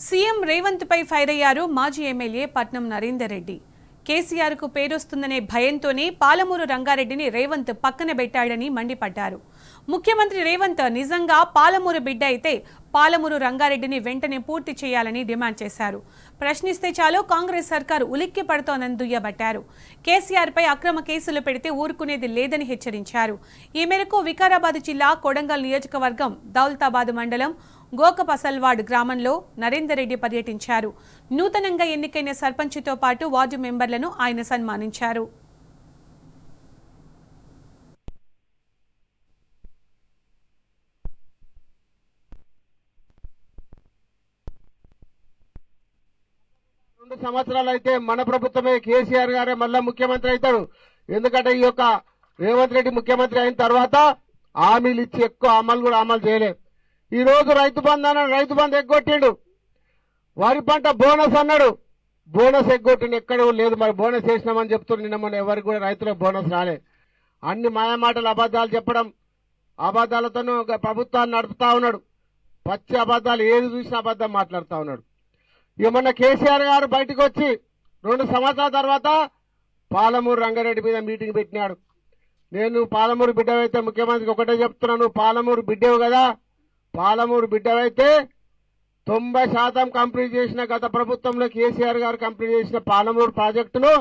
CM Revanth పై fire అయ్యారు మాజీ MLA Patnam Narender Reddy. KCR కు పేరొస్తుందనే భయంతోనే పాలమూరు రంగారెడ్డిని రేవంత్ పక్కన పెట్టాడని మండిపడ్డారు. ముఖ్యమంత్రి రేవంత్ నిజంగా పాలమూరు బిడ్డ అయితే పాలమూరు రంగారెడ్డిని వెంటనే పూర్తి చేయాలని డిమాండ్ చేశారు. ప్రశ్నిస్తే చాలు కాంగ్రెస్ సర్కారు ఉలిక్కి పడుతోందని దుయ్యబట్టారు. కేసీఆర్ పై అక్రమ కేసులు పెడితే ఊరుకునేది లేదని హెచ్చరించారు. ఈ మేరకు వికారాబాద్ జిల్లా కొడంగల్ నియోజకవర్గం దౌలతాబాద్ మండలం గోకపసల్వాడ్ గ్రామంలో నరేందర్ రెడ్డి పర్యటించారు. నూతనంగా ఎన్నికైన సర్పంచ్తో పాటు వార్డు మెంబర్లను ఆయన సన్మానించారు. సంవత్సరాలు అయితే మన ప్రభుత్వమే కేసీఆర్ గారే మళ్ళా ముఖ్యమంత్రి అవుతాడు. ఎందుకంటే ఈ యొక్క రేవంత్ రెడ్డి ముఖ్యమంత్రి అయిన తర్వాత హామీలు ఇచ్చి ఎక్కువ అమలు చేయలేదు. ఈ రోజు రైతు బంధు అన్నాడు, రైతు బంధు ఎగ్గొట్టిండు. వరి పంట బోనస్ అన్నాడు, బోనస్ ఎగ్గొట్టిండు. ఎక్కడ లేదు. మరి బోనస్ వేసినామని చెప్తున్నారు. నిన్న మన ఎవరికి కూడా రైతులకు బోనస్ రాలే. అన్ని మాయమాటలు అబద్దాలు చెప్పడం, అబద్దాలతోనూ ప్రభుత్వాన్ని నడుపుతా ఉన్నాడు. పచ్చి అబద్దాలు ఏది చూసినా అబద్దం మాట్లాడుతా ఉన్నాడు. ఏమన్నా కేసీఆర్ గారు బయటకు వచ్చి 2 సంవత్సరాల తర్వాత పాలమూరు రంగారెడ్డి మీద మీటింగ్ పెట్టినాడు. నేను పాలమూరు బిడ్డవైతే ముఖ్యమంత్రికి ఒకటే చెప్తున్నాను, పాలమూరు బిడ్డవు కదా, పాలమూరు బిడ్డవైతే 90% కంప్లీట్ చేసిన గత ప్రభుత్వంలో కేసీఆర్ గారు కంప్లీట్ చేసిన పాలమూరు ప్రాజెక్టును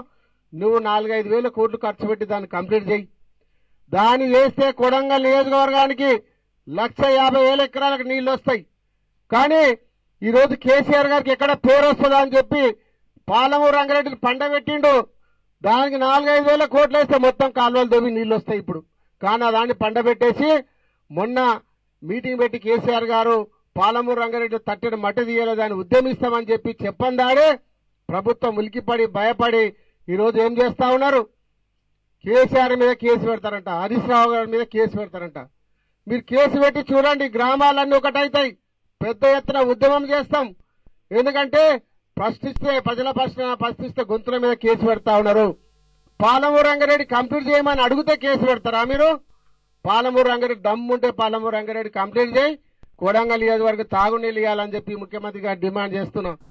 నువ్వు 4-5 వేల కోట్లు ఖర్చు పెట్టి దాన్ని కంప్లీట్ చేయి. దాన్ని చేస్తే కొడంగల్ నియోజకవర్గానికి 150,000 ఎకరాలకు నీళ్లు వస్తాయి. కానీ ఈ రోజు కేసీఆర్ గారికి ఎక్కడ పేరు వస్తుందా అని చెప్పి పాలమూరు రంగారెడ్డిని పండబెట్టిండు. దానికి 4-5 వేల కోట్లు వేస్తే మొత్తం కాలువలు దొవి నీళ్లు వస్తాయి ఇప్పుడు. కానీ దాన్ని పండబెట్టేసి మొన్న మీటింగ్ పెట్టి కేసీఆర్ గారు పాలమూరు రంగారెడ్డి తట్టడి మట్టి తీయలేదని ఉద్యమిస్తామని చెప్పి చెప్పందాడే ప్రభుత్వం ఉలికిపడి భయపడి ఈరోజు ఏం చేస్తా ఉన్నారు, కేసీఆర్ మీద కేసు పెడతారంట, హరీష్ రావు గారి మీద కేసు పెడతారంట. మీరు కేసు పెట్టి చూడండి, గ్రామాలన్నీ ఒకటైతాయి. పెద్ద ఎత్తున ఉద్యమం చేస్తాం. ఎందుకంటే ప్రజల ప్రశ్నిస్తే గొంతుల మీద కేసు పెడతా ఉన్నారు. పాలమూరు రంగారెడ్డి కంప్లీట్ చేయమని అడిగితే కేసు పెడతారా మీరు? పాలమూరు రంగారెడ్డి దమ్ముంటే పాలమూరు రంగారెడ్డి కంప్లీట్ చేయి, కొడంగల్ నియోజకవర్గం తాగునీళ్ళు ఇవ్వాలని చెప్పి ముఖ్యమంత్రి గారు డిమాండ్ చేస్తున్నాం.